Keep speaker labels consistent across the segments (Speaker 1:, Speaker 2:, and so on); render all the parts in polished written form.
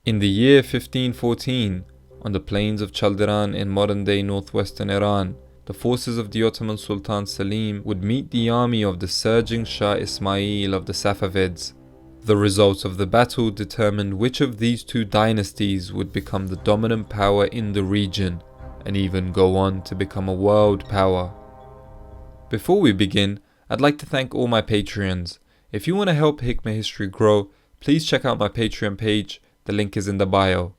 Speaker 1: In the year 1514, on the plains of Chaldiran in modern-day northwestern Iran, the forces of the Ottoman Sultan Selim would meet the army of the surging Shah Ismail of the Safavids. The results of the battle determined which of these two dynasties would become the dominant power in the region, and even go on to become a world power. Before we begin, I'd like to thank all my Patreons. If you want to help Hikmah History grow, please check out my Patreon page. The link is in the bio.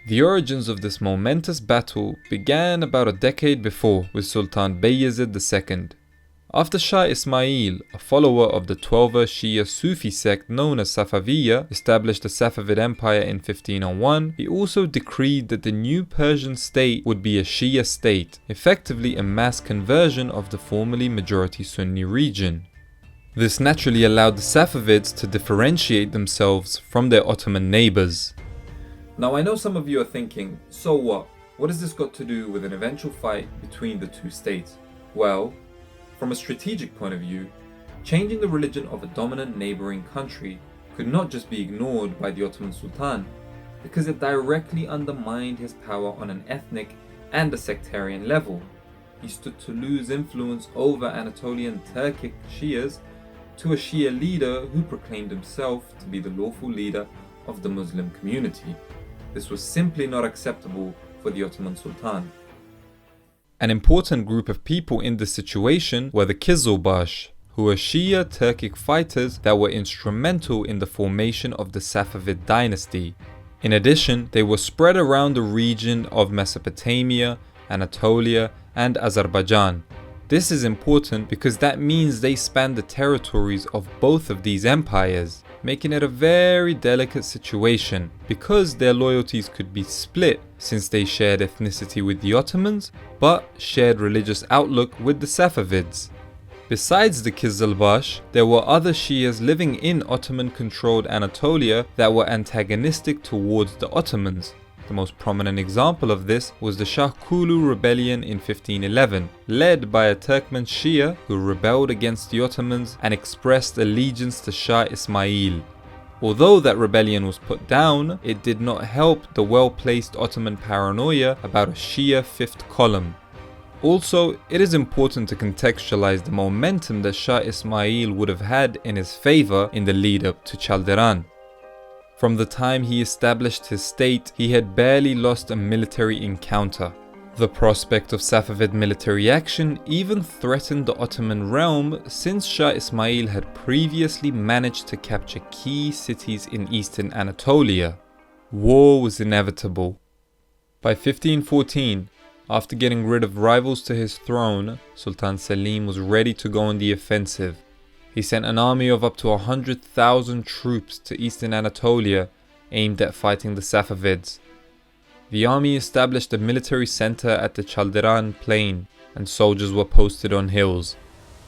Speaker 1: The origins of this momentous battle began about a decade before with Sultan Bayezid II. After Shah Ismail, a follower of the Twelver Shia Sufi sect known as Safaviya, established the Safavid Empire in 1501, he also decreed that the new Persian state would be a Shia state, effectively a mass conversion of the formerly majority Sunni region. This naturally allowed the Safavids to differentiate themselves from their Ottoman neighbours. Now I know some of you are thinking, so what? What has this got to do with an eventual fight between the two states? Well, from a strategic point of view, changing the religion of a dominant neighbouring country could not just be ignored by the Ottoman Sultan, because it directly undermined his power on an ethnic and a sectarian level. He stood to lose influence over Anatolian Turkic Shias to a Shia leader who proclaimed himself to be the lawful leader of the Muslim community. This was simply not acceptable for the Ottoman Sultan. An important group of people in this situation were the Kizilbash, who were Shia Turkic fighters that were instrumental in the formation of the Safavid dynasty. In addition, they were spread around the region of Mesopotamia, Anatolia, and Azerbaijan. This is important because that means they spanned the territories of both of these empires, making it a very delicate situation because their loyalties could be split since they shared ethnicity with the Ottomans but shared religious outlook with the Safavids. Besides the Kizilbash, there were other Shias living in Ottoman-controlled Anatolia that were antagonistic towards the Ottomans. The most prominent example of this was the Shah Kulu rebellion in 1511, led by a Turkmen Shia who rebelled against the Ottomans and expressed allegiance to Shah Ismail. Although that rebellion was put down, it did not help the well-placed Ottoman paranoia about a Shia fifth column. Also, it is important to contextualize the momentum that Shah Ismail would have had in his favour in the lead-up to Chaldiran. From the time he established his state, he had barely lost a military encounter. The prospect of Safavid military action even threatened the Ottoman realm since Shah Ismail had previously managed to capture key cities in eastern Anatolia. War was inevitable. By 1514, after getting rid of rivals to his throne, Sultan Selim was ready to go on the offensive. He sent an army of up to 100,000 troops to eastern Anatolia aimed at fighting the Safavids. The army established a military center at the Chaldiran plain and soldiers were posted on hills.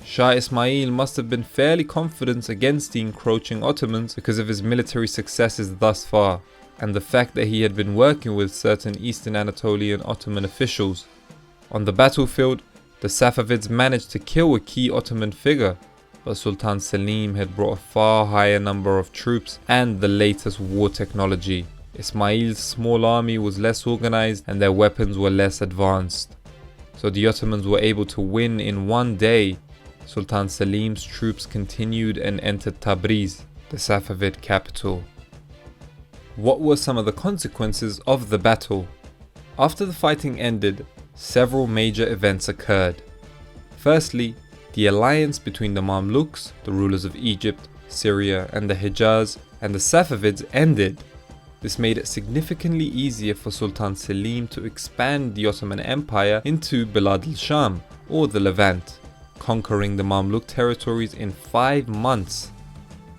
Speaker 1: Shah Ismail must have been fairly confident against the encroaching Ottomans because of his military successes thus far and the fact that he had been working with certain eastern Anatolian Ottoman officials. On the battlefield, the Safavids managed to kill a key Ottoman figure, but Sultan Selim had brought a far higher number of troops and the latest war technology. Ismail's small army was less organized and their weapons were less advanced. So the Ottomans were able to win in one day. Sultan Selim's troops continued and entered Tabriz, the Safavid capital. What were some of the consequences of the battle? After the fighting ended, several major events occurred. Firstly, the alliance between the Mamluks, the rulers of Egypt, Syria and the Hijaz, and the Safavids ended. This made it significantly easier for Sultan Selim to expand the Ottoman Empire into Bilad al-Sham, or the Levant, conquering the Mamluk territories in 5 months.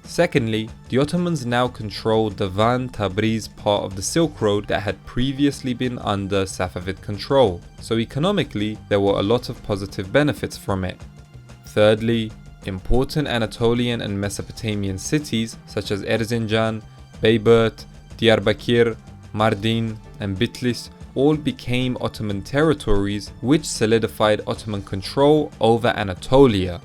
Speaker 1: Secondly, the Ottomans now controlled the Van Tabriz part of the Silk Road that had previously been under Safavid control, so economically there were a lot of positive benefits from it. Thirdly, important Anatolian and Mesopotamian cities such as Erzincan, Bayburt, Diyarbakir, Mardin and Bitlis all became Ottoman territories which solidified Ottoman control over Anatolia.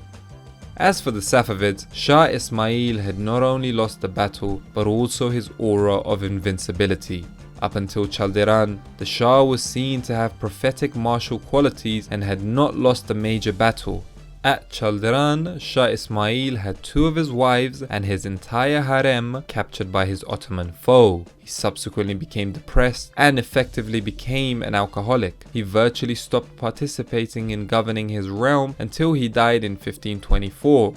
Speaker 1: As for the Safavids, Shah Ismail had not only lost the battle, but also his aura of invincibility. Up until Chaldiran, the Shah was seen to have prophetic martial qualities and had not lost a major battle. At Chaldiran, Shah Ismail had 2 of his wives and his entire harem captured by his Ottoman foe. He subsequently became depressed and effectively became an alcoholic. He virtually stopped participating in governing his realm until he died in 1524.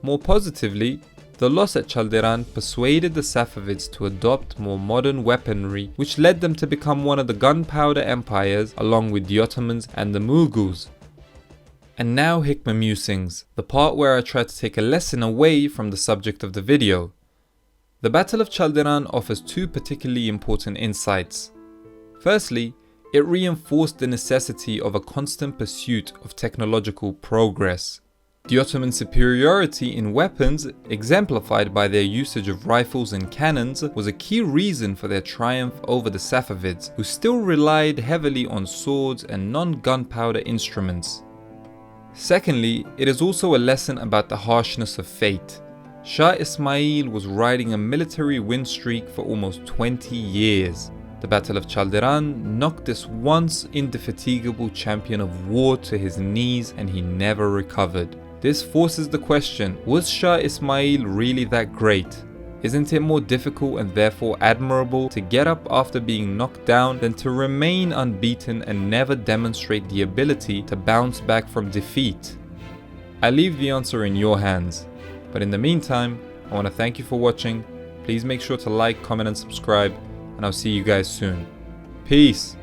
Speaker 1: More positively, the loss at Chaldiran persuaded the Safavids to adopt more modern weaponry, which led them to become one of the gunpowder empires along with the Ottomans and the Mughals. And now Hikmah Musings, the part where I try to take a lesson away from the subject of the video. The Battle of Chaldiran offers 2 particularly important insights. Firstly, it reinforced the necessity of a constant pursuit of technological progress. The Ottoman superiority in weapons, exemplified by their usage of rifles and cannons, was a key reason for their triumph over the Safavids, who still relied heavily on swords and non-gunpowder instruments. Secondly, it is also a lesson about the harshness of fate. Shah Ismail was riding a military win streak for almost 20 years. The Battle of Chaldiran knocked this once indefatigable champion of war to his knees and he never recovered. This forces the question, was Shah Ismail really that great? Isn't it more difficult and therefore admirable to get up after being knocked down than to remain unbeaten and never demonstrate the ability to bounce back from defeat? I leave the answer in your hands, but in the meantime, I want to thank you for watching. Please make sure to like, comment and subscribe, and I'll see you guys soon. Peace!